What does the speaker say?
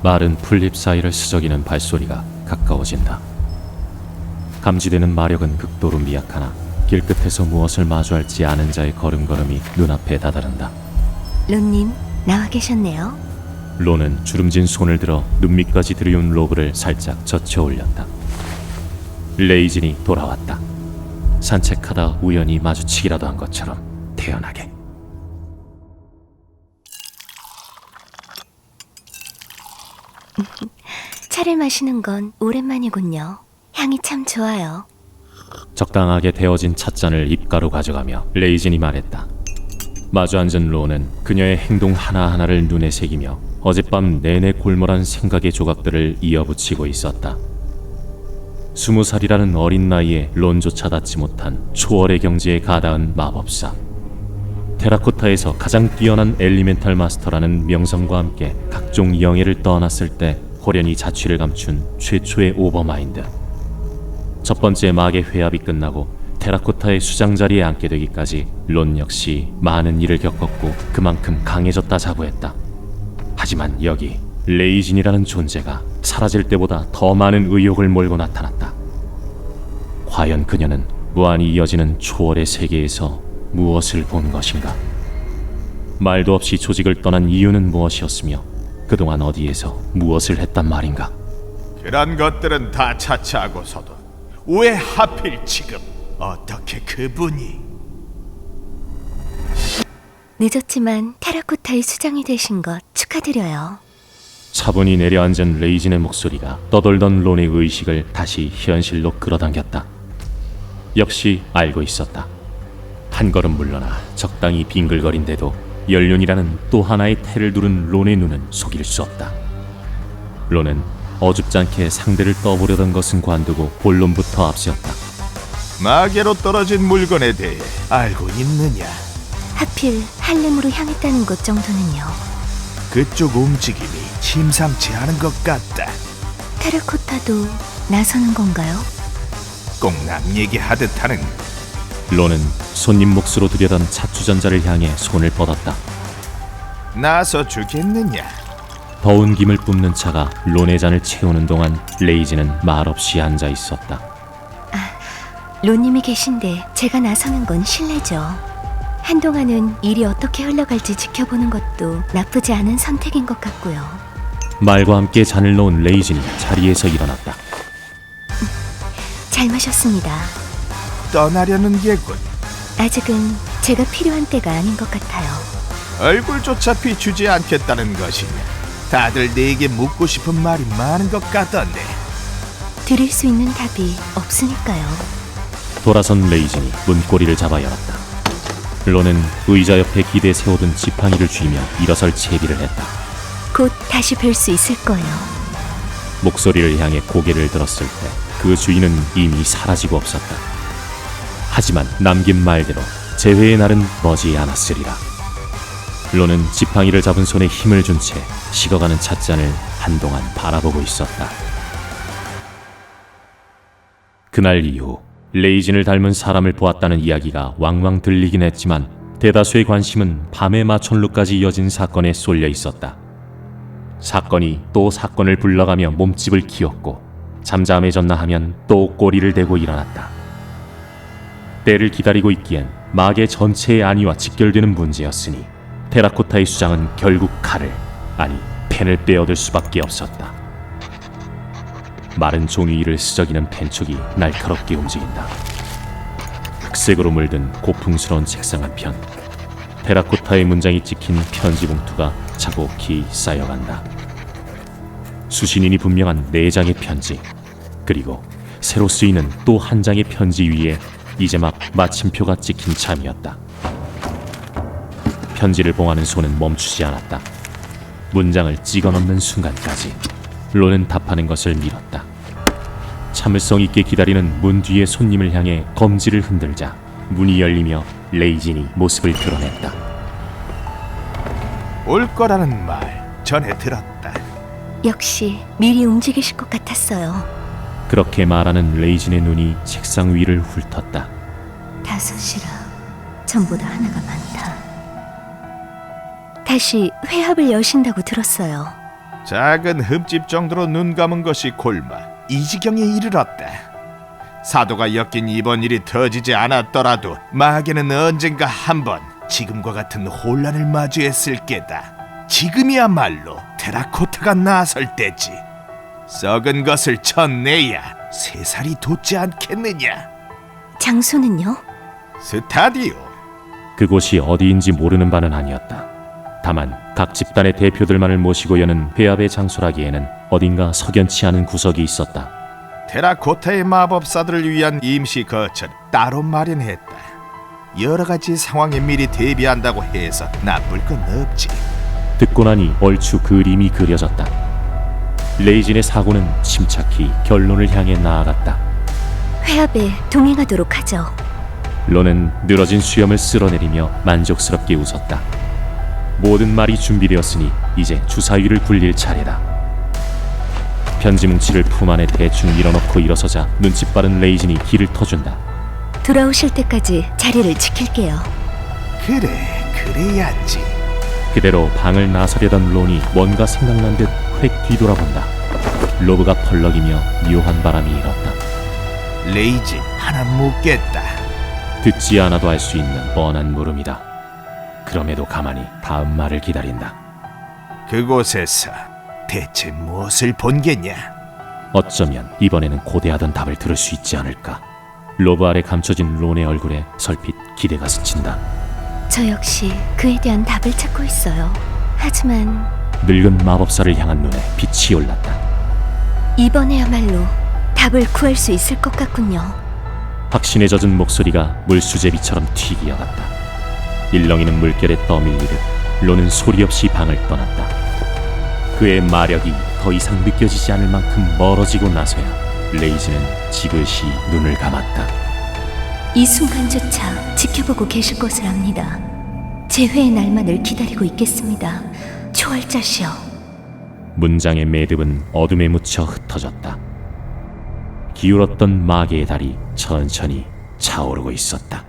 마른 풀잎 사이를 스저기는 발소리가 가까워진다. 감지되는 마력은 극도로 미약하나 길끝에서 무엇을 마주할지 아는 자의 걸음걸음이 눈앞에 다다른다. 론님, 나와 계셨네요. 론은 주름진 손을 들어 눈밑까지 들이운 로브를 살짝 젖혀 올렸다. 레이진이 돌아왔다. 산책하다 우연히 마주치기라도 한 것처럼 태연하게. 차를 마시는 건 오랜만이군요. 향이 참 좋아요. 적당하게 데워진 찻잔을 입가로 가져가며 레이진이 말했다. 마주 앉은 론은 그녀의 행동 하나하나를 눈에 새기며 어젯밤 내내 골몰한 생각의 조각들을 이어붙이고 있었다. 20살이라는 어린 나이에 론조차 닿지 못한 초월의 경지에 가닿은 마법사. 테라코타에서 가장 뛰어난 엘리멘탈 마스터라는 명성과 함께 각종 영예를 떠안았을 때 호련히 자취를 감춘 최초의 오버마인드. 첫 번째 마계 회합이 끝나고 테라코타의 수장 자리에 앉게 되기까지 론 역시 많은 일을 겪었고 그만큼 강해졌다 자부했다. 하지만 여기 레이진이라는 존재가 사라질 때보다 더 많은 의욕을 몰고 나타났다. 과연 그녀는 무한히 이어지는 초월의 세계에서 무엇을 본 것인가? 말도 없이 조직을 떠난 이유는 무엇이었으며 그동안 어디에서 무엇을 했단 말인가? 그런 것들은 다 차치하고서도 왜 하필 지금 어떻게 그분이? 늦었지만 테라코타의 수장이 되신 것 축하드려요. 차분히 내려앉은 레이진의 목소리가 떠돌던 론의 의식을 다시 현실로 끌어당겼다. 역시 알고 있었다. 한 걸음 물러나 적당히 빙글거린데도 연륜이라는 또 하나의 태를 두른 론의 눈은 속일 수 없다. 론은 어줍잖게 상대를 떠보려던 것은 관두고 본론부터 앞세웠다. 마계로 떨어진 물건에 대해 알고 있느냐? 하필 할렘으로 향했다는 것 정도는요. 그쪽 움직임이 심상치 않은 것 같다. 테라코타도 나서는 건가요? 꼭 남 얘기하듯 하는. 론은 손님 몫으로 들여던 찻주전자를 향해 손을 뻗었다. 나서 주겠느냐? 더운 김을 뿜는 차가 론의 잔을 채우는 동안 레이진은 말없이 앉아 있었다. 론님이 계신데 제가 나서는 건 실례죠. 한동안은 일이 어떻게 흘러갈지 지켜보는 것도 나쁘지 않은 선택인 것 같고요. 말과 함께 잔을 넣은 레이진이 자리에서 일어났다. 잘 마셨습니다. 떠나려는 게군. 아직은 제가 필요한 때가 아닌 것 같아요. 얼굴조차 비추지 않겠다는 것이냐? 다들 내게 묻고 싶은 말이 많은 것 같던데. 드릴 수 있는 답이 없으니까요. 돌아선 레이진이 문고리를 잡아 열었다. 론은 의자 옆에 기대 세워둔 지팡이를 쥐며 일어설 채비를 했다. 곧 다시 뵐 수 있을 거예요. 목소리를 향해 고개를 들었을 때 그 주인은 이미 사라지고 없었다. 하지만 남긴 말대로 재회의 날은 머지 않았으리라. 론은 지팡이를 잡은 손에 힘을 준 채 식어가는 찻잔을 한동안 바라보고 있었다. 그날 이후 레이진을 닮은 사람을 보았다는 이야기가 왕왕 들리긴 했지만 대다수의 관심은 밤의 마천루까지 이어진 사건에 쏠려 있었다. 사건이 또 사건을 불러가며 몸집을 키웠고 잠잠해졌나 하면 또 꼬리를 대고 일어났다. 때를 기다리고 있기엔 마계 전체의 안위와 직결되는 문제였으니 테라코타의 수장은 결국 칼을, 아니 펜을 빼어들 수밖에 없었다. 마른 종이 위를 스저기는 펜촉이 날카롭게 움직인다. 흑색으로 물든 고풍스러운 책상 한편 테라코타의 문장이 찍힌 편지 봉투가 차곡히 쌓여간다. 수신인이 분명한 4장의 편지, 그리고 새로 쓰이는 또 한 장의 편지 위에 이제 막 마침표가 찍힌 참이었다. 편지를 봉하는 손은 멈추지 않았다. 문장을 찍어 넣는 순간까지 론은 답하는 것을 미뤘다. 참을성 있게 기다리는 문 뒤의 손님을 향해 검지를 흔들자 문이 열리며 레이진이 모습을 드러냈다. 올 거라는 말 전해 들었다. 역시 미리 움직이실 것 같았어요. 그렇게 말하는 레이진의 눈이 책상 위를 훑었다. 5이라 전보다 하나가 많다. 다시 회합을 여신다고 들었어요. 작은 흠집 정도로 눈 감은 것이 골마 이 지경에 이르렀다. 사도가 엮인 이번 일이 터지지 않았더라도 마계는 언젠가 한번 지금과 같은 혼란을 마주했을 게다. 지금이야말로 테라코타가 나설 때지. 썩은 것을 쳐내야 새살이 돋지 않겠느냐. 장소는요? 스타디오. 그곳이 어디인지 모르는 바는 아니었다. 다만 각 집단의 대표들만을 모시고 여는 회합의 장소라기에는 어딘가 석연치 않은 구석이 있었다. 테라코타의 마법사들을 위한 임시 거처를 따로 마련했다. 여러 가지 상황에 미리 대비한다고 해서 나쁠 건 없지. 듣고 나니 얼추 그림이 그려졌다. 레이진의 사고는 침착히 결론을 향해 나아갔다. 회합에 동행하도록 하죠. 론은 늘어진 수염을 쓸어내리며 만족스럽게 웃었다. 모든 말이 준비되었으니 이제 주사위를 굴릴 차례다. 편지 뭉치를 품 안에 대충 밀어넣고 일어서자 눈치 빠른 레이진이 길을 터준다. 돌아오실 때까지 자리를 지킬게요. 그래, 그래야지. 그대로 방을 나서려던 론이 뭔가 생각난 듯 획 뒤돌아본다. 로브가 펄럭이며 묘한 바람이 일었다. 레이진 하나 묻겠다. 듣지 않아도 알 수 있는 뻔한 물음이다. 그럼에도 가만히 다음 말을 기다린다. 그곳에서 대체 무엇을 본 게냐? 어쩌면 이번에는 고대하던 답을 들을 수 있지 않을까. 로브 아래 감춰진 론의 얼굴에 설핏 기대가 스친다. 저 역시 그에 대한 답을 찾고 있어요. 하지만 늙은 마법사를 향한 눈에 빛이 올랐다. 이번에야말로 답을 구할 수 있을 것 같군요. 확신에 젖은 목소리가 물수제비처럼 튀기어갔다. 일렁이는 물결에 떠밀리듯 론은 소리 없이 방을 떠났다. 그의 마력이 더 이상 느껴지지 않을 만큼 멀어지고 나서야 레이지는 지그시 눈을 감았다. 이 순간조차 지켜보고 계실 것을 압니다. 재회의 날만을 기다리고 있겠습니다. 초월자시여. 문장의 매듭은 어둠에 묻혀 흩어졌다. 기울었던 마계의 달이 천천히 차오르고 있었다.